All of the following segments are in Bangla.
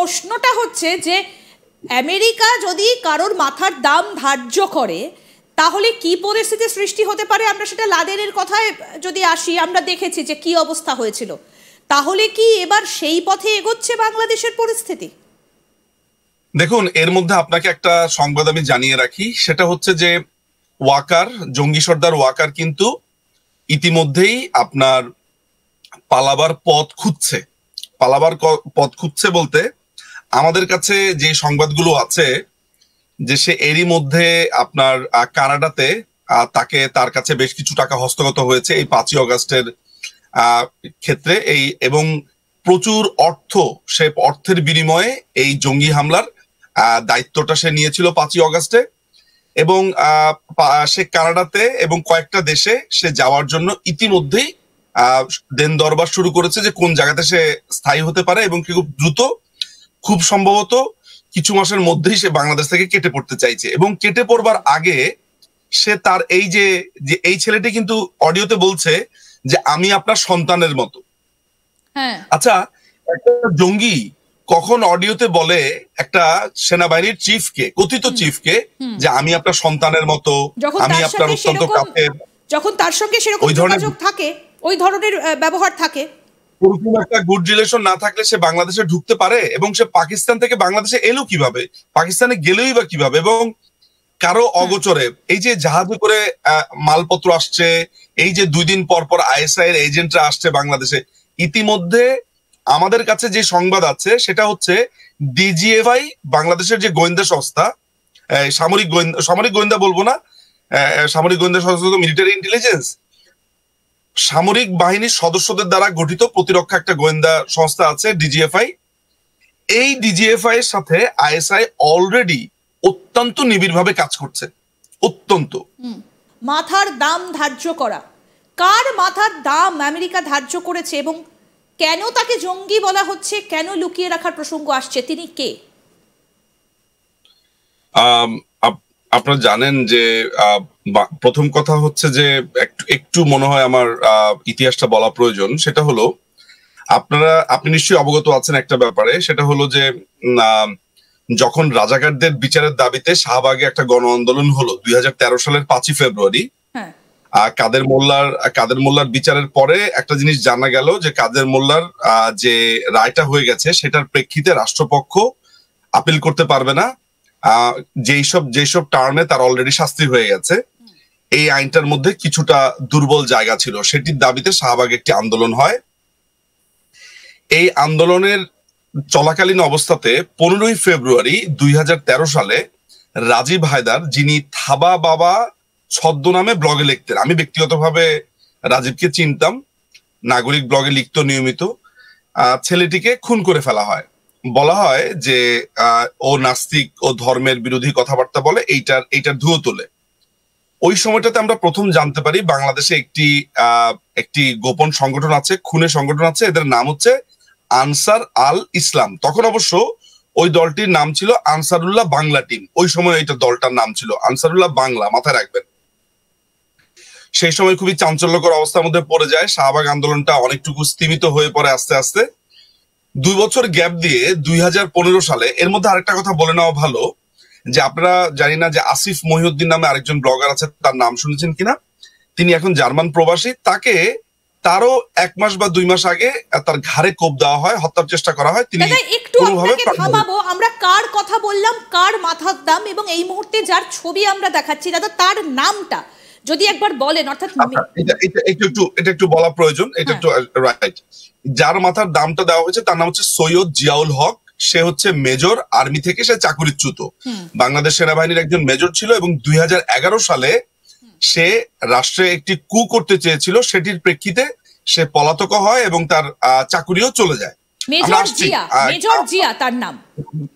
প্রশ্নটা হচ্ছে যে আমেরিকা যদি কারোর মাথার দাম ধার্য করে তাহলে কি পরিস্থিতি সৃষ্টি হতে পারে। আমরা সেটা লাদেনের কথায় যদি আসি, আমরা দেখেছি যে কি অবস্থা হয়েছিল। তাহলে কি এবার সেই পথে এগোচ্ছে বাংলাদেশের পরিস্থিতি? দেখুন, এর মধ্যে আপনাকে একটা সংবাদ আমি জানিয়ে রাখি, সেটা হচ্ছে যে ওয়াকার, জঙ্গি সর্দার ওয়াকার কিন্তু ইতিমধ্যেই আপনার পালাবার পথ খুঁজছে বলতে আমাদের কাছে যে সংবাদগুলো আছে যে সে এরই মধ্যে আপনার কানাডাতে তার কাছে বেশ কিছু টাকা হস্তগত হয়েছে এই 5ই অগাস্টের ক্ষেত্রে, এবং প্রচুর সে অর্থের বিনিময়ে এই জঙ্গি হামলার দায়িত্বটা সে নিয়েছিল 5ই অগাস্টে, এবং সে কানাডাতে এবং কয়েকটা দেশে সে যাওয়ার জন্য ইতিমধ্যেই দেন দরবার শুরু করেছে যে কোন জায়গাতে সে স্থায়ী হতে পারে, এবং খুব দ্রুত, খুব সম্ভবত কিছু মাসের মধ্যেই সে বাংলাদেশ থেকে কেটে পড়তে চাইছে। এবং কেটে পড়বার আগে সে তার এই ছেলেটি কিন্তু অডিওতে বলছে যে আমি আপনার সন্তানের মতো। আচ্ছা, একটা জঙ্গি কখন অডিওতে বলে একটা সেনাবাহিনীর চিফকে, কথিত চিফকে, যে আমি আপনার সন্তানের মতো, আমি আপনার অত্যন্ত কাছের, যখন তার সঙ্গে সেরকম যোগাযোগ থাকে, ওই ধরনের ব্যবহার থাকে, ওরকম একটা গুড রিলেশন না থাকলে সে বাংলাদেশে ঢুকতে পারে? এবং সে পাকিস্তান থেকে বাংলাদেশে এলো কিভাবে, পাকিস্তানে গেলেই বা কিভাবে, এবং কারো অগোচরে এই যে জাহাজে করে মালপত্র আসছে, এই যে 2 দিন পর পর আইএসআই এর এজেন্টরা আসছে বাংলাদেশে। ইতিমধ্যে আমাদের কাছে যে সংবাদ আছে সেটা হচ্ছে ডিজিএফআই, বাংলাদেশের যে গোয়েন্দা সংস্থা, সামরিক গোয়েন্দা বলবো না, সামরিক গোয়েন্দা সংস্থা, মিলিটারি ইন্টেলিজেন্স, সামরিক বাহিনীর সদস্যদের দ্বারা গঠিত প্রতিরক্ষা একটা গোয়েন্দা সংস্থা আছে ডিজিএফআই। এই ডিজিএফআই এর সাথে আইএসআই অলরেডি অত্যন্ত নিবিড়ভাবে কাজ করছে, অত্যন্ত। মাথার দাম ধার্য করা, কার মাথার দাম আমেরিকা ধার্য করেছে এবং কেন তাকে জঙ্গি বলা হচ্ছে, কেন লুকিয়ে রাখার প্রসঙ্গ আসছে, তিনি কে? আপনারা জানেন যে প্রথম কথা হচ্ছে যে একটু মনে হয় আমার ইতিহাসটা বলা প্রয়োজন। সেটা হলো, আপনি নিশ্চয়ই অবগত আছেন একটা ব্যাপারে, সেটা হলো যে যখন রাজাকারদের বিচারের দাবিতে শাহবাগে একটা গণ আন্দোলন হলো 2013 সালের 5ই ফেব্রুয়ারি, কাদের মোল্লার বিচারের পরে একটা জিনিস জানা গেল যে কাদের মোল্লার যে রায়টা হয়ে গেছে সেটার প্রেক্ষিতে রাষ্ট্রপক্ষ আপিল করতে পারবে না, যেসব টার্মে তার অলরেডি শাস্তি হয়ে গেছে। এই আইনটার মধ্যে কিছুটা দুর্বল জায়গা ছিল, সেটির দাবিতে শাহবাগে একটি আন্দোলন হয়। এই আন্দোলনের চলাকালীন অবস্থাতে 15ই ফেব্রুয়ারি 2013 সালে রাজীব হায়দার, যিনি থাবা বাবা ছদ্মনামে ব্লগে লিখতেন, আমি ব্যক্তিগতভাবে রাজীবকে চিনতাম, নাগরিক ব্লগে লিখতো নিয়মিত, ছেলেটিকে খুন করে ফেলা হয়। বলা হয় যে ও নাস্তিক, ও ধর্মের বিরোধী কথাবার্তা বলে, এইটার ধুয়ো তোলে। ওই সময়টাতে আমরা প্রথম জানতে পারি বাংলাদেশে একটি গোপন সংগঠন আছে, খুনের সংগঠন আছে, এদের নাম হচ্ছে আনসার আল ইসলাম। তখন অবশ্য ওই দলটির নাম ছিল আনসারুল্লাহ বাংলা টিম, ওই সময় এইটা দলটার নাম ছিল আনসারুল্লাহ বাংলা, মাথায় রাখবেন। সেই সময় খুবই চাঞ্চল্যকর অবস্থার মধ্যে পড়ে যায়, শাহবাগ আন্দোলনটা অনেকটুকু স্তিমিত হয়ে পড়ে আস্তে আস্তে। 2 বছর গ্যাপ দিয়ে 2015 সালে, এর মধ্যে আরেকটা কথা বলে নেওয়া ভালো যে আপনারা জানি না যে আসিফ মহিউদ্দিন নামে আরেকজন ব্লগার আছে, তার নাম শুনেছেন কিনা, তিনি এখন জার্মান প্রবাসী। তারও 1 মাস বা 2 মাস আগে তার ঘাড়ে কোপ দেওয়া হয়, হত্যার চেষ্টা করা হয়। তিনি থামাবো, আমরা কার কথা বললাম, কার মাথার দাম, এবং এই মুহূর্তে যার ছবি আমরা দেখাচ্ছি দাদা, তার নামটা যদি একবার বলেন। অর্থাৎ এটা একটু বলা প্রয়োজন, এটা একটু রাইট। যার মাথার দামটা দেওয়া হয়েছে তার নাম হচ্ছে সৈয়দ জিয়াউল হক। সে হচ্ছে মেজর, আর্মি থেকে সে চাকুরিচ্যুত, বাংলাদেশ সেনাবাহিনীর একজন মেজর ছিল, এবং 2011 সালে সে রাষ্ট্রে একটি কু করতে চেয়েছিল, সেটির প্রেক্ষিতে সে পলাতক হয় এবং তার চাকুরিও চলে যায়। মেজর জিয়া তার নাম,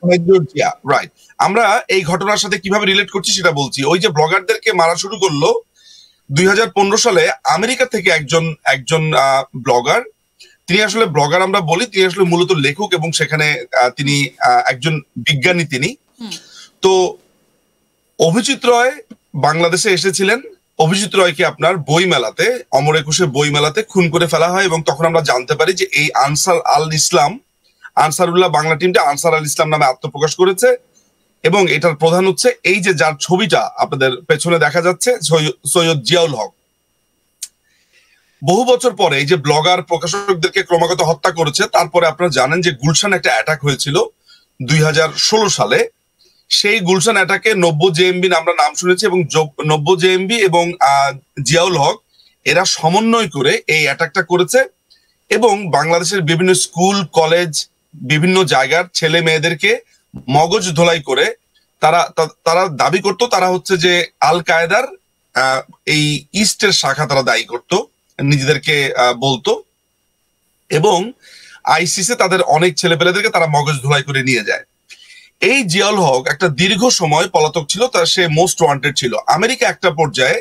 মেজর জিয়া, রাইট। আমরা এই ঘটনার সাথে কিভাবে রিলেট করছি সেটা বলছি। ওই যে ব্লগারদেরকে মারা শুরু করলো 2015 সালে আমেরিকা থেকে একজন ব্লগার, তিনি আসলে ব্লগার আমরা বলি, তিনি আসলে মূলত লেখক, এবং সেখানে তিনি একজন বিজ্ঞানী। তিনি তো অভিজিৎ রয় বাংলাদেশে এসেছিলেন। অভিজিৎ রয়কে আপনার বইমেলাতে, অমর একুশে বইমেলাতে খুন করে ফেলা হয়, এবং তখন আমরা জানতে পারি যে এই আনসার আল ইসলাম আনসারুল্লাহ বাংলা টিমটা আনসার আল ইসলাম নামে আত্মপ্রকাশ করেছে, এবং এটার প্রধান হচ্ছে এই যে যার ছবিটা আপনাদের পেছনে দেখা যাচ্ছে, সৈয়দ জিয়াউল হক। বহু বছর পরে এই যে ব্লগার প্রকাশকদেরকে ক্রমাগত হত্যা করেছে, তারপরে আপনারা জানেন যে গুলশান একটা অ্যাটাক হয়েছিল 2016 সালে। সেই গুলশান অ্যাটাকে 90 জেএমবি আমরা নাম শুনেছি, এবং 90 জেএমবি এবং জিয়াউল হক এরা সমন্বয় করে এই অ্যাটাকটা করেছে, এবং বাংলাদেশের বিভিন্ন স্কুল কলেজ বিভিন্ন জায়গার ছেলে মেয়েদেরকে মগজ ধোলাই করে তারা দাবি করতো তারা হচ্ছে যে আল কায়েদার এই ইস্টের শাখা তারা দায়ী করতো, নিজেদেরকে বলতো, এবং আইসিসে তাদের অনেক ছেলেপেলেদেরকে তারা মগজ ধোলাই করে নিয়ে যায়। এই জিয়াউল হক একটা দীর্ঘ সময় পলাতক ছিল, তার সে মোস্ট ওয়ান্টেড ছিল। আমেরিকা একটা পর্যায়ে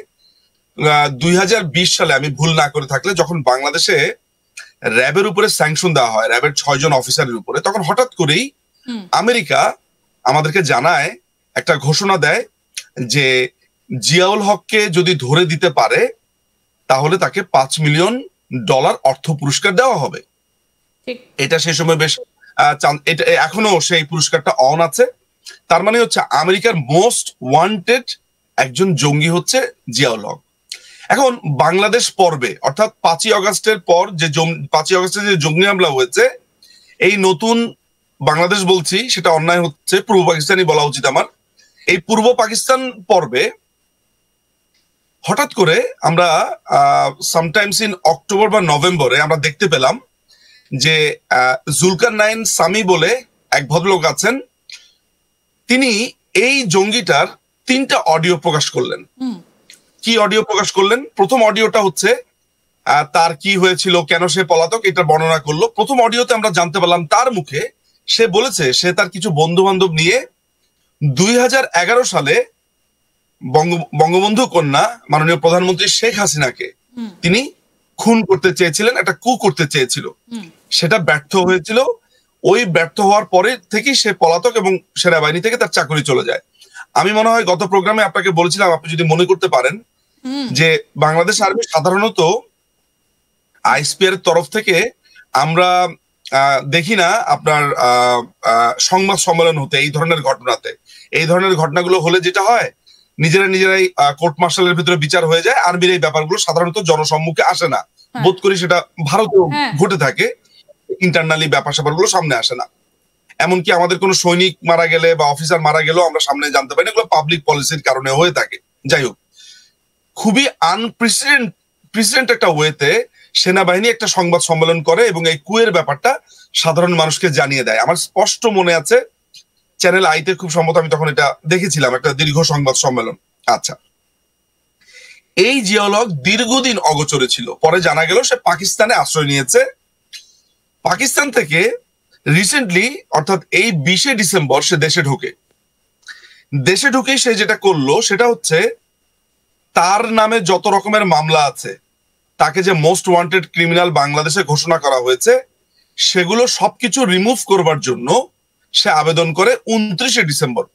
2020 সালে, আমি ভুল না করে থাকলে, যখন বাংলাদেশে র্যাবের উপরে স্যাংশন দেওয়া হয় র্যাবের 6 জন অফিসারের উপরে, তখন হঠাৎ করেই আমেরিকা আমাদেরকে জানায়, একটা ঘোষণা দেয় যে জিয়াউল হককে যদি ধরে দিতে পারে তাহলে তাকে $5 মিলিয়ন অর্থ পুরস্কার দেওয়া হবে। এটা সেই সময় বেশ এটা এখনো সেই পুরস্কারটা অন আছে। তার মানে হচ্ছে আমেরিকার মোস্ট ওয়ান্টেড একজন জঙ্গি হচ্ছে জিয়াউল হক। এখন বাংলাদেশ পর্বে, অর্থাৎ 5ই আগস্টের পর যে 5ই আগস্টে যে জঙ্গি হামলা হয়েছে, এই নতুন বাংলাদেশ বলছি সেটা অন্যায় হচ্ছে, পূর্ব পাকিস্তানি বলা উচিত আমার। এই পূর্ব পাকিস্তান পর্বে হঠাৎ করে আমরা সামটাইমস ইন অক্টোবর বা নভেম্বরে আমরা দেখতে পেলাম যে জুলকারনাইন সামি বলে এক ভদ্রলোক আছেন, তিনি এই জঙ্গিটার 3টা অডিও প্রকাশ করলেন। কি অডিও প্রকাশ করলেন? প্রথম অডিওটা হচ্ছে তার কি হয়েছিল, কেন সে পলাতক, এটা বর্ণনা করলো। প্রথম অডিওতে আমরা জানতে পারলাম তার মুখে সে বলেছে সে তার কিছু বন্ধু বান্ধব নিয়ে 2011 সালে বঙ্গবন্ধু কন্যা মাননীয় প্রধানমন্ত্রী শেখ হাসিনাকে তিনি খুন করতে চেয়েছিলেন, একটা কু করতে চেয়েছিল, সেটা ব্যর্থ হয়েছিল। ওই ব্যর্থ হওয়ার পরে থেকেই সে পলাতক এবং সেনাবাহিনী থেকে তার চাকরি চলে যায়। আমি মনে হয় গত প্রোগ্রামে আপনাকে বলেছিলাম, আপনি যদি মনে করতে পারেন, যে বাংলাদেশ আর্মি সাধারণত আইএসপিআর এর তরফ থেকে আমরা দেখি না আপনার সংবাদ সম্মেলন হতে এই ধরনের ঘটনাতে। এই ধরনের ঘটনাগুলো হলে যেটা হয়, নিজেরাই কোর্ট মার্শালের ভিতরে বিচার হয়ে যায়। আর্মির এই ব্যাপারগুলো সাধারণত জনসম্মুখে আসে না, বোধ করি সেটা ভারতেও ঘটে থাকে, ইন্টারনালি ব্যাপার স্যাপারগুলো সামনে আসে না। এমনকি আমাদের কোনো সৈনিক মারা গেলে বা অফিসার মারা গেলেও আমরা সামনে জানতে পারি না, এগুলো পাবলিক পলিসির কারণে হয়ে থাকে। যাই হোক, খুবই আনপ্রেসিডেন্ট একটা ওয়েতে সেনাবাহিনী একটা সংবাদ সম্মেলন করে এবং এই কুয়ের ব্যাপারটা সাধারণ মানুষকে জানিয়ে দেয়। আমার স্পষ্ট মনে আছে, চ্যানেল আইতে খুব সম্ভবত আমি তখন এটা দেখেছিলাম, একটা দীর্ঘ সংবাদ সম্মেলন। আচ্ছা, এই জিয়াউল হক দীর্ঘদিন অগোচরে ছিল, পরে জানা গেল সে পাকিস্তানে আশ্রয় নিয়েছে। পাকিস্তান থেকে রিসেন্টলি, অর্থাৎ এই 20 ডিসেম্বর সে দেশে ঢুকে সে যেটা করলো সেটা হচ্ছে, তার নামে যত রকমের মামলা আছে, তাকে যে মোস্ট ওয়ান্টেড ক্রিমিনাল বাংলাদেশে ঘোষণা করা হয়েছে, সেগুলো সবকিছু রিমুভ করবার জন্য সে আবেদন করে 29 ডিসেম্বর।